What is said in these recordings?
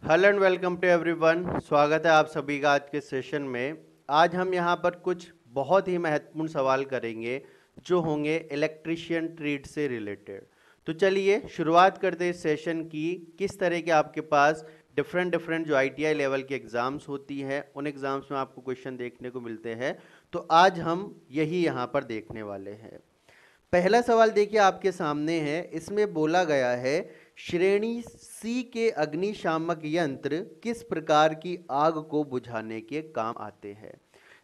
Hello and welcome to everyone. स्वागत है आप सभी का आज के सेशन में। आज हम यहाँ पर कुछ बहुत ही महत्वपूर्ण सवाल करेंगे जो होंगे इलेक्ट्रिशियन ट्रेड से रिलेटेड। तो चलिए शुरुआत करते हैं इस सेशन की। किस तरह के आपके पास डिफरेंट जो आईटीआई लेवल के एग्ज़ाम्स होती हैं, उन एग्ज़ाम्स में आपको क्वेश्चन देखने को मिलते हैं। तो आज हम यही यहाँ पर देखने वाले हैं। पहला सवाल देखिए आपके सामने है। इसमें बोला गया है श्रेणी सी के अग्निशामक यंत्र किस प्रकार की आग को बुझाने के काम आते हैं।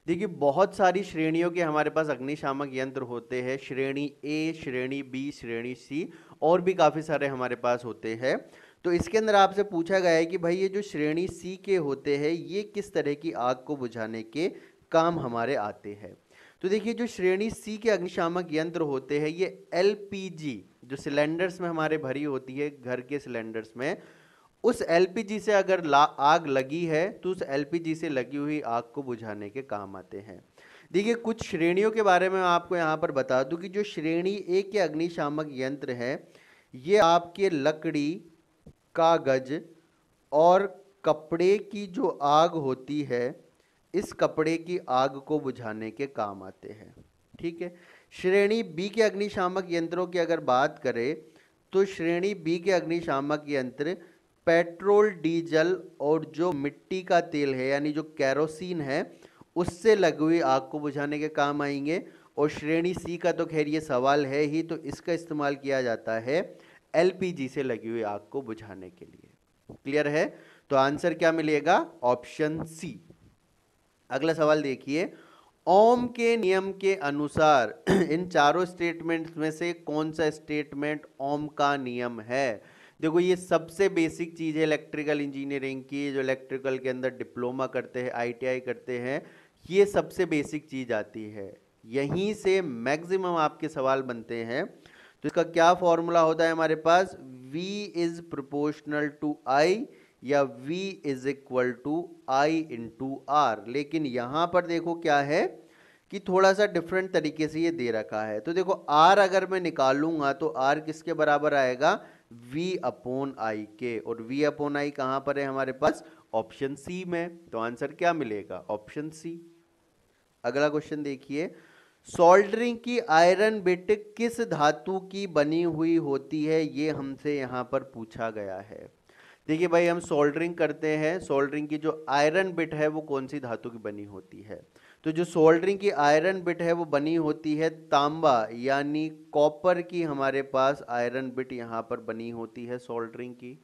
देखिए बहुत सारी श्रेणियों के हमारे पास अग्निशामक यंत्र होते हैं। श्रेणी ए, श्रेणी बी, श्रेणी सी और भी काफ़ी सारे हमारे पास होते हैं। तो इसके अंदर आपसे पूछा गया है कि भाई ये जो श्रेणी सी के होते हैं ये किस तरह की आग को बुझाने के काम हमारे आते हैं। तो देखिए जो श्रेणी सी के अग्निशामक यंत्र होते हैं ये एलपीजी जो सिलेंडर्स में हमारे भरी होती है घर के सिलेंडर्स में, उस एलपीजी से अगर आग लगी है तो उस एलपीजी से लगी हुई आग को बुझाने के काम आते हैं। देखिए कुछ श्रेणियों के बारे में आपको यहाँ पर बता दूं कि जो श्रेणी ए के अग्निशामक यंत्र है ये आपके लकड़ी, कागज और कपड़े की जो आग होती है इस कपड़े की आग को बुझाने के काम आते हैं। ठीक है। श्रेणी बी के अग्निशामक यंत्रों की अगर बात करें तो श्रेणी बी के अग्निशामक यंत्र पेट्रोल, डीजल और जो मिट्टी का तेल है यानी जो कैरोसिन है उससे लगी हुई आग को बुझाने के काम आएंगे। और श्रेणी सी का तो खैर ये सवाल है ही, तो इसका इस्तेमाल किया जाता है एलपीजी से लगी हुई आग को बुझाने के लिए। क्लियर है? तो आंसर क्या मिलेगा? Option C. अगला सवाल देखिए, ओम के नियम के अनुसार इन चारों स्टेटमेंट्स में से कौन सा स्टेटमेंट ओम का नियम है। देखो ये सबसे बेसिक चीज है इलेक्ट्रिकल इंजीनियरिंग की, जो इलेक्ट्रिकल के अंदर डिप्लोमा करते हैं, आईटीआई करते हैं, ये सबसे बेसिक चीज आती है। यहीं से मैक्सिमम आपके सवाल बनते हैं। तो इसका क्या फॉर्मूला होता है हमारे पास? V is proportional to I या V is equal to I into R. लेकिन यहां पर देखो क्या है कि थोड़ा सा डिफरेंट तरीके से ये दे रखा है। तो देखो R अगर मैं निकालूंगा तो R किसके बराबर आएगा? V अपॉन I के। और V अपॉन I कहां पर है हमारे पास? ऑप्शन सी में। तो आंसर क्या मिलेगा? Option C. अगला क्वेश्चन देखिए, सोल्डरिंग की आयरन बिट किस धातु की बनी हुई होती है, ये हमसे यहाँ पर पूछा गया है। देखिए भाई हम सोल्डरिंग करते हैं, सोल्डरिंग की जो आयरन बिट है वो कौन सी धातु की बनी होती है? तो जो सोल्डरिंग की आयरन बिट है वो बनी होती है तांबा यानी कॉपर की, हमारे पास आयरन बिट यहाँ पर बनी होती है सोल्डरिंग की।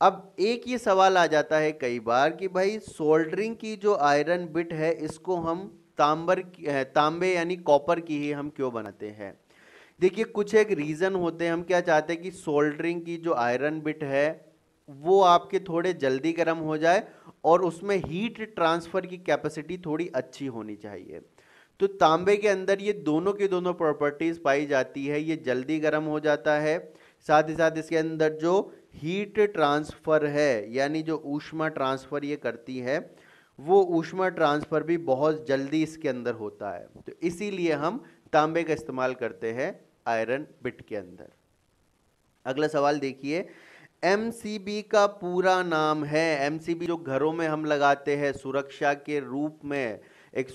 अब एक ये सवाल आ जाता है कई बार कि भाई सोल्डरिंग की जो आयरन बिट है इसको हम तांबे यानी कॉपर की ही हम क्यों बनाते हैं? देखिए कुछ एक रीजन होते हैं। हम क्या चाहते हैं कि सोल्डरिंग की जो आयरन बिट है वो आपके थोड़े जल्दी गर्म हो जाए और उसमें हीट ट्रांसफर की कैपेसिटी थोड़ी अच्छी होनी चाहिए। तो तांबे के अंदर ये दोनों की दोनों प्रॉपर्टीज पाई जाती है। ये जल्दी गर्म हो जाता है, साथ ही साथ इसके अंदर जो हीट ट्रांसफर है यानी जो ऊष्मा ट्रांसफर ये करती है वो ऊष्मा ट्रांसफर भी बहुत जल्दी इसके अंदर होता है। तो इसीलिए हम तांबे का इस्तेमाल करते हैं आयरन बिट के अंदर। अगला सवाल देखिए, एमसीबी का पूरा नाम है। एमसीबी जो घरों में हम लगाते हैं सुरक्षा के रूप में, एक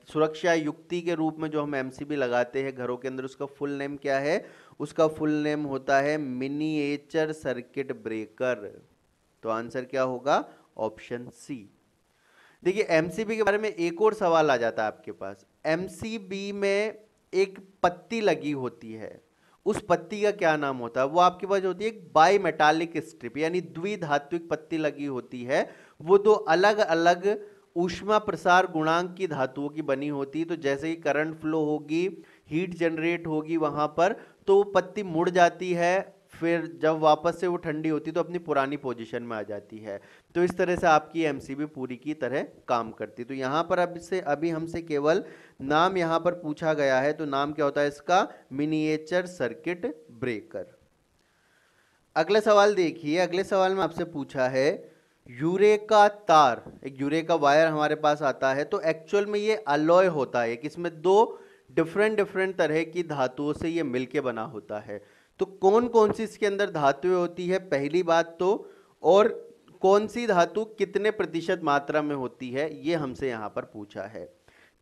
सुरक्षा युक्ति के रूप में जो हम एमसीबी लगाते हैं घरों के अंदर, उसका फुल नेम क्या है? उसका फुल नेम होता है मिनिएचर सर्किट ब्रेकर। तो आंसर क्या होगा? Option C. देखिए एमसीबी के बारे में एक और सवाल आ जाता है आपके पास। एमसीबी में एक पत्ती लगी होती है, उस पत्ती का क्या नाम होता है? वो आपके पास होती है एक बाई मेटालिक स्ट्रिप यानी द्विधात्विक पत्ती लगी होती है। वो दो अलग अलग ऊष्मा प्रसार गुणांक की धातुओं की बनी होती है। तो जैसे ही करंट फ्लो होगी, हीट जनरेट होगी वहां पर, तो वो पत्ती मुड़ जाती है, फिर जब वापस से वो ठंडी होती तो अपनी पुरानी पोजीशन में आ जाती है। तो इस तरह से आपकी एमसीबी पूरी की तरह काम करती। तो यहाँ पर अभी हमसे केवल नाम यहाँ पर पूछा गया है। तो नाम क्या होता है इसका? Miniature circuit breaker. अगले सवाल देखिए, अगले सवाल में आपसे पूछा है यूरेका तार, एक यूरेका वायर हमारे पास आता है। तो एक्चुअल में ये अलॉय होता है, किसमें? दो डिफरेंट तरह की धातुओं से ये मिलके बना होता है। तो कौन कौन सी इसके अंदर धातुएं होती है पहली बात तो, और कौन सी धातु कितने प्रतिशत मात्रा में होती है ये हमसे यहाँ पर पूछा है।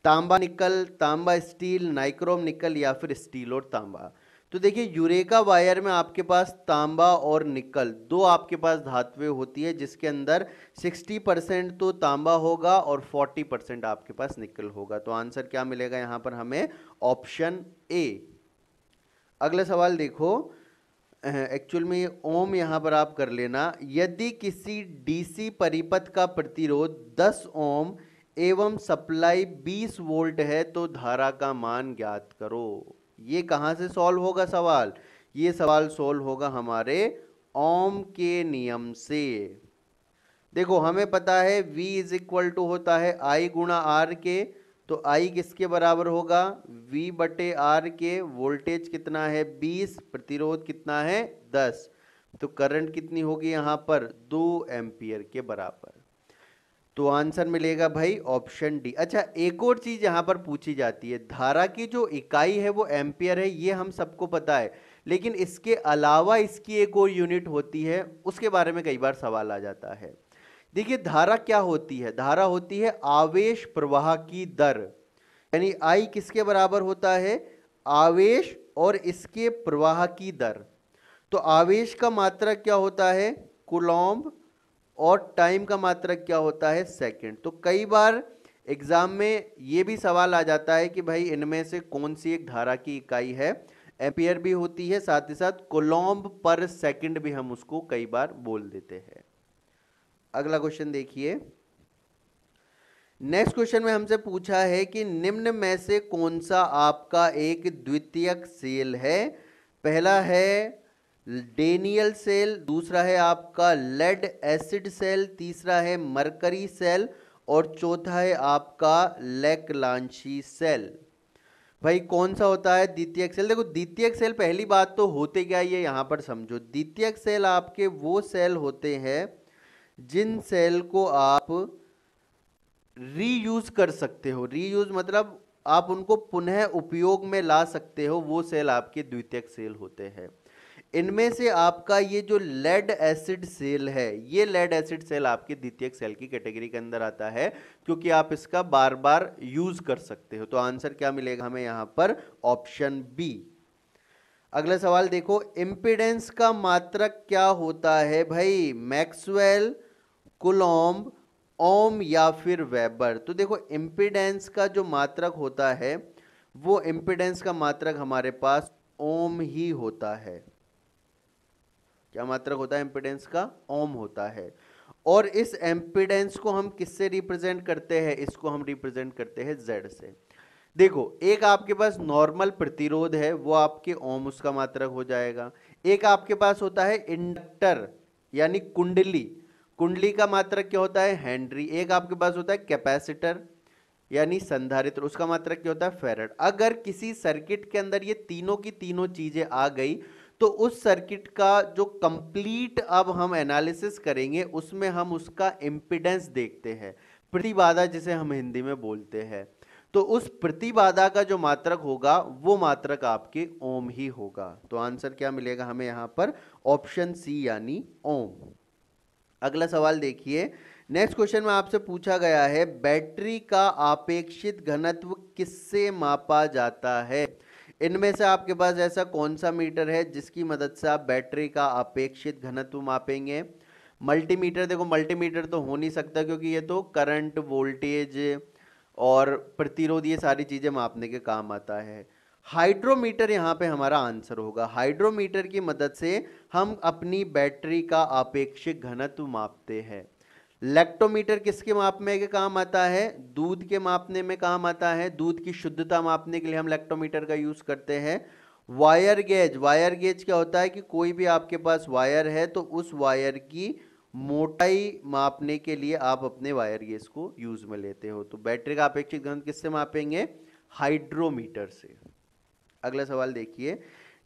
तांबा निकल, तांबा स्टील, नाइक्रोम निकल या फिर स्टील और तांबा। तो देखिए यूरेका वायर में आपके पास तांबा और निकल दो आपके पास धातुएं होती है, जिसके अंदर 60% तो तांबा होगा और 40% आपके पास निकल होगा। तो आंसर क्या मिलेगा यहाँ पर हमें? Option A. अगला सवाल देखो, एक्चुअल में ये ओम यहां पर आप कर लेना। यदि किसी डीसी परिपथ का प्रतिरोध 10 ओम एवं सप्लाई 20 वोल्ट है तो धारा का मान ज्ञात करो। ये कहां से सॉल्व होगा सवाल? ये सवाल सॉल्व होगा हमारे ओम के नियम से। देखो हमें पता है V इज इक्वल टू होता है I गुणा R के, तो I किसके बराबर होगा? V बटे R के। वोल्टेज कितना है? 20, प्रतिरोध कितना है? 10। तो करंट कितनी होगी यहाँ पर? 2 एम्पियर के बराबर। तो आंसर मिलेगा भाई ऑप्शन डी। अच्छा एक और चीज यहाँ पर पूछी जाती है, धारा की जो इकाई है वो एम्पियर है, ये हम सबको पता है, लेकिन इसके अलावा इसकी एक और यूनिट होती है, उसके बारे में कई बार सवाल आ जाता है। देखिए धारा क्या होती है? धारा होती है आवेश प्रवाह की दर, यानी I किसके बराबर होता है? आवेश और इसके प्रवाह की दर। तो आवेश का मात्रक क्या होता है? कूलॉम्ब, और टाइम का मात्रक क्या होता है? सेकंड। तो कई बार एग्जाम में ये भी सवाल आ जाता है कि भाई इनमें से कौन सी एक धारा की इकाई है? एम्पियर भी होती है, साथ ही साथ कूलॉम्ब पर सेकंड भी हम उसको कई बार बोल देते हैं। अगला क्वेश्चन देखिए, नेक्स्ट क्वेश्चन में हमसे पूछा है कि निम्न में से कौन सा आपका एक द्वितीयक सेल है? पहला है डेनियल सेल, दूसरा है आपका लेड एसिड सेल, तीसरा है मरकरी सेल और चौथा है आपका लेकलांशी सेल। भाई कौन सा होता है द्वितीयक सेल? देखो द्वितीयक सेल पहली बात तो होते क्या ये यहाँ पर समझो। द्वितीयक सेल आपके वो सेल होते हैं जिन सेल को आप रीयूज कर सकते हो। रीयूज मतलब आप उनको पुनः उपयोग में ला सकते हो, वो सेल आपके द्वितीयक सेल होते हैं। इनमें से आपका ये जो लेड एसिड सेल है, ये लेड एसिड सेल आपके द्वितीयक सेल की कैटेगरी के अंदर आता है, क्योंकि आप इसका बार बार यूज कर सकते हो। तो आंसर क्या मिलेगा हमें यहां पर? Option B. अगला सवाल देखो, इंपिडेंस का मात्रक क्या होता है भाई? मैक्सवेल, कूलॉम्ब, ओम या फिर वेबर? तो देखो इंपिडेंस का जो मात्रक होता है वो इंपिडेंस का मात्रक हमारे पास ओम ही होता है। क्या मात्रक होता है इंपिडेंस का? ओम होता है। और इस इंपिडेंस को हम किससे रिप्रेजेंट करते हैं? इसको हम रिप्रेजेंट करते हैं Z से। देखो एक आपके पास नॉर्मल प्रतिरोध है, वो आपके ओम उसका मात्रक हो जाएगा। एक आपके पास होता है इंडक्टर यानी कुंडली, कुंडली का मात्रक क्या होता है? हेनरी। एक आपके पास होता है कैपेसिटर यानी संधारित्र, उसका मात्रक क्या होता है? फैराड। अगर किसी सर्किट के अंदर ये तीनों की तीनों चीजें आ गई तो उस सर्किट का जो कंप्लीट अब हम एनालिसिस करेंगे उसमें हम उसका इंपिडेंस देखते हैं, प्रतिबाधा जिसे हम हिंदी में बोलते हैं। तो उस प्रतिबाधा का जो मात्रक होगा वो मात्रक आपके ओम ही होगा। तो आंसर क्या मिलेगा हमें यहां पर? ऑप्शन सी यानी ओम। अगला सवाल देखिए, नेक्स्ट क्वेश्चन में आपसे पूछा गया है बैटरी का आपेक्षित घनत्व किससे मापा जाता है? इनमें से आपके पास ऐसा कौन सा मीटर है जिसकी मदद से आप बैटरी का अपेक्षित घनत्व मापेंगे? मल्टीमीटर। देखो मल्टीमीटर तो हो नहीं सकता क्योंकि ये तो करंट, वोल्टेज और प्रतिरोध ये सारी चीजें मापने के काम आता है। हाइड्रोमीटर यहाँ पे हमारा आंसर होगा। हाइड्रोमीटर की मदद से हम अपनी बैटरी का आपेक्षिक घनत्व मापते हैं। लैक्टोमीटर किसके मापने के काम आता है? दूध के मापने में काम आता है। दूध की शुद्धता मापने के लिए हम लैक्टोमीटर का यूज करते हैं। वायर गेज, वायर गेज क्या होता है कि कोई भी आपके पास वायर है तो उस वायर की मोटाई मापने के लिए आप अपने वायर गेज को यूज में लेते हो। तो बैटरी का अपेक्षित घनत्व किससे मापेंगे? हाइड्रोमीटर से। अगला सवाल देखिए,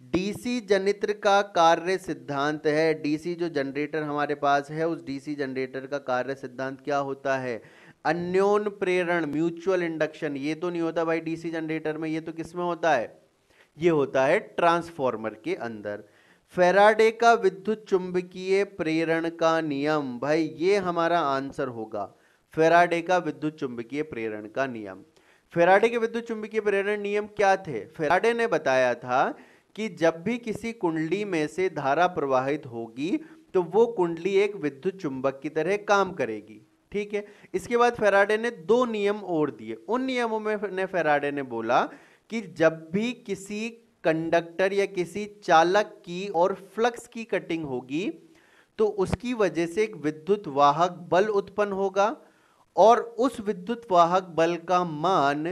डीसी जनित्र का कार्य सिद्धांत है। डीसी जो जनरेटर हमारे पास है उस डीसी जनरेटर का कार्य सिद्धांत क्या होता है? अन्योन प्रेरण, म्यूचुअल इंडक्शन। ये तो नहीं होता भाई डीसी जनरेटर में, ये तो किस में होता है? ये होता है ट्रांसफॉर्मर के अंदर। फैराडे का विद्युत चुंबकीय प्रेरण का नियम, भाई ये हमारा आंसर होगा, फैराडे का विद्युत चुंबकीय प्रेरण का नियम। फैराडे के विद्युत चुंबकीय प्रेरण नियम क्या थे? फैराडे ने बताया था कि जब भी किसी कुंडली में से धारा प्रवाहित होगी तो वो कुंडली एक विद्युत चुंबक की तरह काम करेगी। ठीक है, इसके बाद फैराडे ने दो नियम और दिए। उन नियमों में फैराडे ने बोला कि जब भी किसी कंडक्टर या किसी चालक की और फ्लक्स की कटिंग होगी तो उसकी वजह से एक विद्युत वाहक बल उत्पन्न होगा और उस विद्युत वाहक बल का मान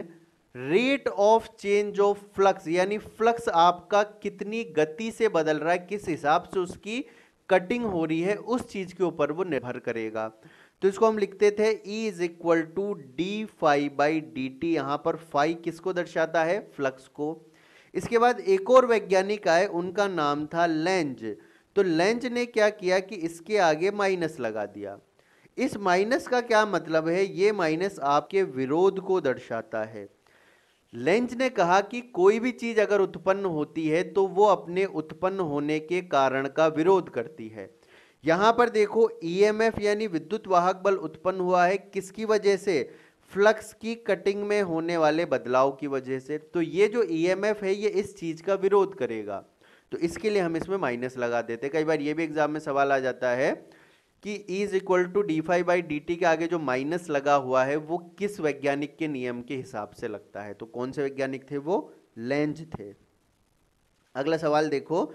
rate of change of flux, यानी फ्लक्स आपका कितनी गति से बदल रहा है, किस हिसाब से उसकी कटिंग हो रही है, उस चीज के ऊपर वो निर्भर करेगा। तो इसको हम लिखते थे E is equal to D phi by D T. यहां पर फाई किसको दर्शाता है? फ्लक्स को। इसके बाद एक और वैज्ञानिक आए, उनका नाम था लेंज। तो लेंज ने क्या किया कि इसके आगे माइनस लगा दिया। इस माइनस का क्या मतलब है? ये माइनस आपके विरोध को दर्शाता है। लेंज ने कहा कि कोई भी चीज अगर उत्पन्न होती है तो वो अपने उत्पन्न होने के कारण का विरोध करती है। यहां पर देखो ईएमएफ यानी विद्युत वाहक बल उत्पन्न हुआ है किसकी वजह से? फ्लक्स की कटिंग में होने वाले बदलाव की वजह से। तो ये जो ईएमएफ है ये इस चीज का विरोध करेगा, तो इसके लिए हम इसमें माइनस लगा देते। कई बार ये भी एग्जाम में सवाल आ जाता है कि E is equal to D phi by D T के आगे जो माइनस लगा हुआ है वो किस वैज्ञानिक के नियम के हिसाब से लगता है। तो कौन से वैज्ञानिक थे? वो लेंज थे। अगला सवाल देखो,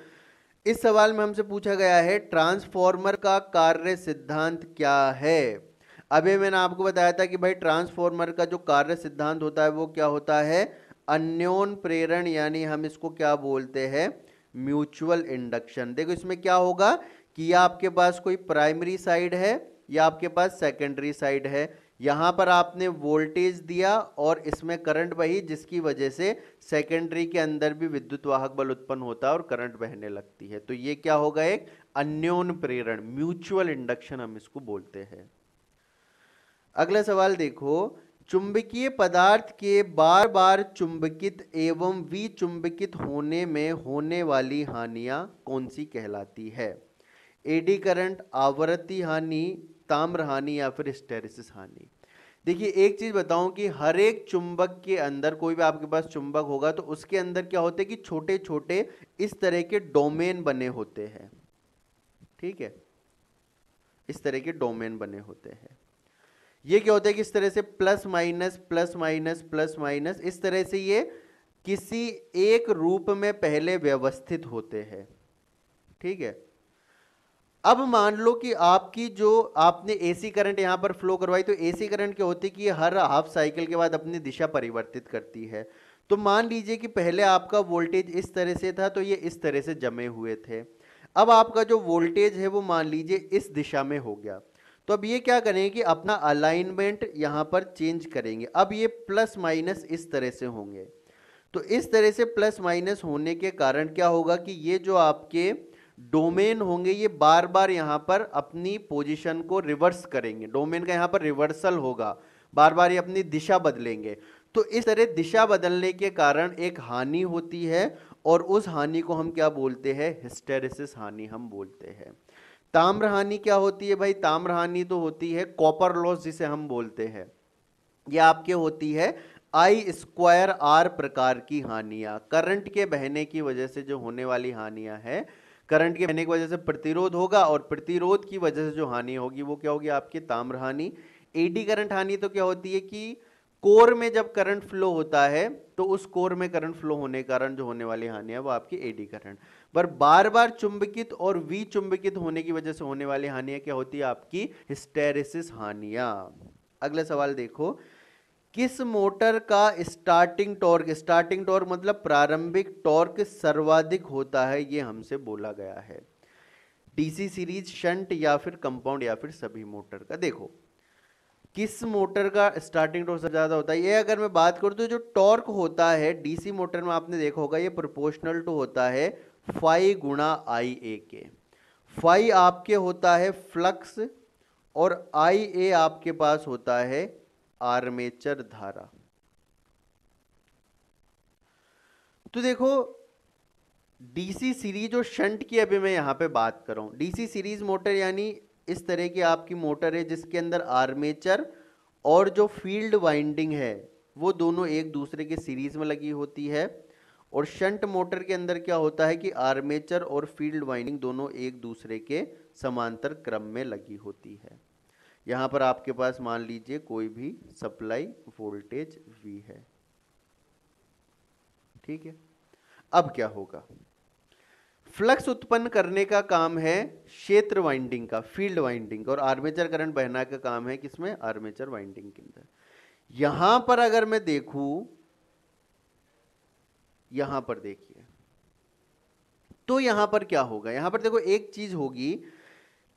इस सवाल में हमसे पूछा गया है ट्रांसफॉर्मर का कार्य सिद्धांत क्या है। अभी मैंने आपको बताया था कि भाई ट्रांसफॉर्मर का जो कार्य सिद्धांत होता है वो क्या होता है? अन्योन प्रेरण, यानी हम इसको क्या बोलते हैं? Mutual induction. देखो इसमें क्या होगा कि या आपके पास कोई प्राइमरी साइड है या आपके पास सेकेंडरी साइड है। यहां पर आपने वोल्टेज दिया और इसमें करंट बही, जिसकी वजह से सेकेंडरी के अंदर भी विद्युत वाहक बल उत्पन्न होता है और करंट बहने लगती है। तो ये क्या होगा? एक अन्योन प्रेरण, म्यूचुअल इंडक्शन हम इसको बोलते हैं। अगला सवाल देखो, चुंबकीय पदार्थ के बार बार चुंबकित एवं विचुंबकित होने में होने वाली हानियां कौन सी कहलाती है? एडी करंट, आवर्ती हानि, ताम्र हानि या फिर हिस्टैरिसीस हानि। देखिए एक चीज बताऊं कि हर एक चुंबक के अंदर, कोई भी आपके पास चुंबक होगा तो उसके अंदर क्या होते हैं कि छोटे छोटे इस तरह के डोमेन बने होते हैं। ठीक है, इस तरह के डोमेन बने होते हैं। ये क्या होता है कि इस तरह से plus minus plus minus plus minus, इस तरह से ये किसी एक रूप में पहले व्यवस्थित होते हैं। ठीक है, अब मान लो कि आपकी जो आपने एसी करंट यहां पर फ्लो करवाई, तो एसी करंट क्या होती है कि हर हाफ साइकिल के बाद अपनी दिशा परिवर्तित करती है। तो मान लीजिए कि पहले आपका वोल्टेज इस तरह से था तो ये इस तरह से जमे हुए थे। अब आपका जो वोल्टेज है वो मान लीजिए इस दिशा में हो गया। तो अब ये क्या करेंगे कि अपना अलाइनमेंट यहां पर चेंज करेंगे। अब ये प्लस माइनस इस तरह से होंगे। तो इस तरह से प्लस माइनस होने के कारण क्या होगा कि ये जो आपके डोमेन होंगे ये बार बार यहां पर अपनी पोजीशन को रिवर्स करेंगे। डोमेन का यहां पर रिवर्सल होगा, बार बार ये अपनी दिशा बदलेंगे। तो इस तरह दिशा बदलने के कारण एक हानि होती है और उस हानि को हम क्या बोलते हैं? हिस्टैरिसीस हानि हम बोलते हैं। ताम्र हानि क्या होती है भाई? ताम्र हानि तो होती है कॉपर लॉस जिसे हम बोलते हैं। यह आपके होती है आई स्क्वायर आर प्रकार की हानियां, करंट के बहने की वजह से जो होने वाली हानियां हैं। करंट के बहने की वजह से प्रतिरोध होगा और प्रतिरोध की वजह से जो हानि होगी वो क्या होगी? आपकी ताम्र हानि। एडी करंट हानि तो क्या होती है कि कोर में जब करंट फ्लो होता है तो उस कोर में करंट फ्लो होने के कारण जो होने वाली हानि है वो आपकी एडी करंट। पर बार बार चुंबकित और विचुंबकित होने की वजह से होने वाली हानियां क्या होती है? आपकी हिस्टैरिसीस हानियां। अगला सवाल देखो, किस मोटर का स्टार्टिंग टॉर्क मतलब प्रारंभिक टॉर्क सर्वाधिक होता है? ये हमसे बोला गया है। डीसी सीरीज, शंट या फिर कंपाउंड या फिर सभी मोटर का। देखो किस मोटर का स्टार्टिंग टॉर्क सबसे ज्यादा होता है? ये अगर मैं बात करूं तो जो टॉर्क होता है डीसी मोटर में आपने देखा होगा ये प्रोपोर्शनल टू होता है फाई गुणा आई ए के। फाई आपके होता है फ्लक्स और आई ए आपके पास होता है आर्मेचर धारा। तो देखो डीसी सीरीज और शंट की अभी मैं यहाँ पे बात कर रहा हूँ। डीसी सीरीज मोटर यानी इस तरह की आपकी मोटर है जिसके अंदर आर्मेचर और जो फील्ड वाइंडिंग है वो दोनों एक दूसरे के सीरीज में लगी होती है। और शंट मोटर के अंदर क्या होता है कि आर्मेचर और फील्ड वाइंडिंग दोनों एक दूसरे के समांतर क्रम में लगी होती है। यहाँ पर आपके पास मान लीजिए कोई भी सप्लाई वोल्टेज V है, ठीक है। अब क्या होगा, फ्लक्स उत्पन्न करने का काम है क्षेत्र वाइंडिंग का, फील्ड वाइंडिंग का, और आर्मेचर करंट बहना का काम है किसमें, आर्मेचर वाइंडिंग के अंदर। यहां पर अगर मैं देखूं, यहां पर देखिए, तो यहां पर क्या होगा, यहां पर देखो एक चीज होगी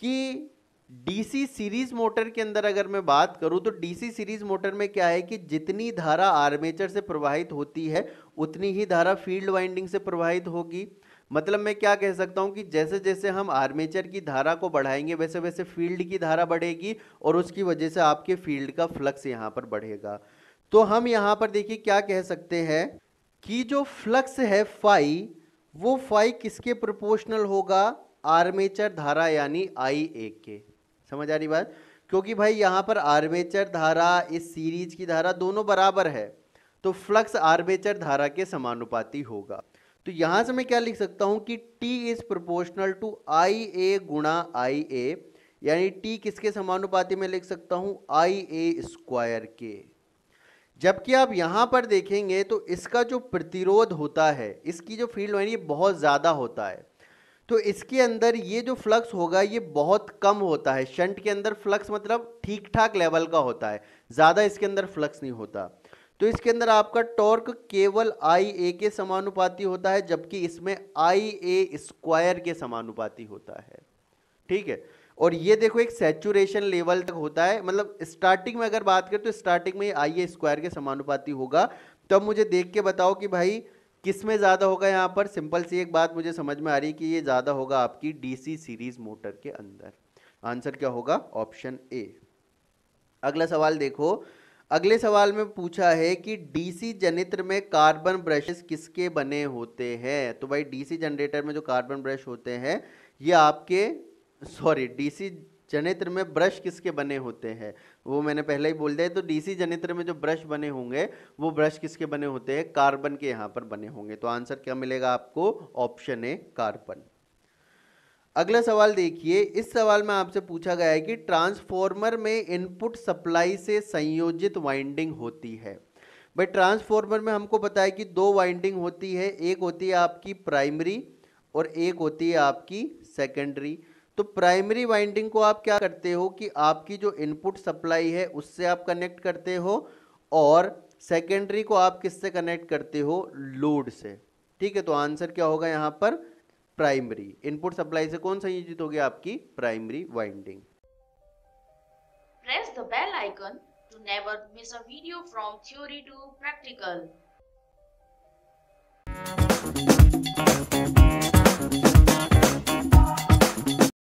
कि डीसी सीरीज मोटर के अंदर अगर मैं बात करूं तो डीसी सीरीज मोटर में क्या है कि जितनी धारा आर्मेचर से प्रवाहित होती है उतनी ही धारा फील्ड वाइंडिंग से प्रवाहित होगी। मतलब मैं क्या कह सकता हूं कि जैसे जैसे हम आर्मेचर की धारा को बढ़ाएंगे वैसे वैसे फील्ड की धारा बढ़ेगी और उसकी वजह से आपके फील्ड का फ्लक्स यहां पर बढ़ेगा। तो हम यहां पर देखिए क्या कह सकते हैं कि जो फ्लक्स है फाई, वो फाई किसके प्रोपोर्शनल होगा, आर्मेचर धारा यानी आई ए के। समझ आ रही बात, क्योंकि भाई यहां पर आर्मेचर धारा इस सीरीज की धारा दोनों बराबर है तो फ्लक्स आर्मेचर धारा के समानुपाती होगा। तो यहां से मैं क्या लिख सकता हूं कि T इज प्रोपोर्शनल टू आई ए गुणा आई ए, यानी T किसके समानुपाती में लिख सकता हूं, आई ए स्क्वायर के। जबकि आप यहां पर देखेंगे तो इसका जो प्रतिरोध होता है, इसकी जो फील्ड वाइंडिंग ये बहुत ज्यादा होता है, तो इसके अंदर ये जो फ्लक्स होगा ये बहुत कम होता है। शंट के अंदर फ्लक्स मतलब ठीक ठाक लेवल का होता है, ज्यादा इसके अंदर फ्लक्स नहीं होता। तो इसके अंदर आपका टॉर्क केवल आई ए के समानुपाती होता है, जबकि इसमें आई ए स्क्वायर के समानुपाती होता है, ठीक है। और ये देखो एक सैचुरेशन लेवल तक होता है, मतलब स्टार्टिंग में अगर बात करें तो स्टार्टिंग में आई ए स्क्वायर के समानुपाती होगा। तो अब मुझे देख के बताओ कि भाई किस में ज्यादा होगा। यहां पर सिंपल सी एक बात मुझे समझ में आ रही है कि ये ज्यादा होगा आपकी डीसी सीरीज मोटर के अंदर। आंसर क्या होगा, ऑप्शन ए। अगला सवाल देखो, अगले सवाल में पूछा है कि डीसी जनरेटर में कार्बन ब्रशेस किसके बने होते हैं। तो भाई डीसी जनरेटर में जो कार्बन ब्रश होते हैं ये आपके, सॉरी, डीसी जनरेटर में ब्रश किसके बने होते हैं, वो मैंने पहले ही बोल दिया। तो डीसी जनरेटर में जो ब्रश बने होंगे वो ब्रश किसके बने होते हैं, कार्बन के यहाँ पर बने होंगे। तो आंसर क्या मिलेगा आपको, ऑप्शन ए कार्बन। अगला सवाल देखिए, इस सवाल में आपसे पूछा गया है कि ट्रांसफॉर्मर में इनपुट सप्लाई से संयोजित वाइंडिंग होती है। भाई ट्रांसफॉर्मर में हमको पता है कि दो वाइंडिंग होती है, एक होती है आपकी प्राइमरी और एक होती है आपकी सेकेंडरी। तो प्राइमरी वाइंडिंग को आप क्या करते हो कि आपकी जो इनपुट सप्लाई है उससे आप कनेक्ट करते हो, और सेकेंडरी को आप किससे कनेक्ट करते हो, लोड से, ठीक है। तो आंसर क्या होगा यहाँ पर, प्राइमरी। इनपुट सप्लाई से कौन संयोजित होगी, आपकी primary winding. Press the bell icon to never miss a video from theory to practical.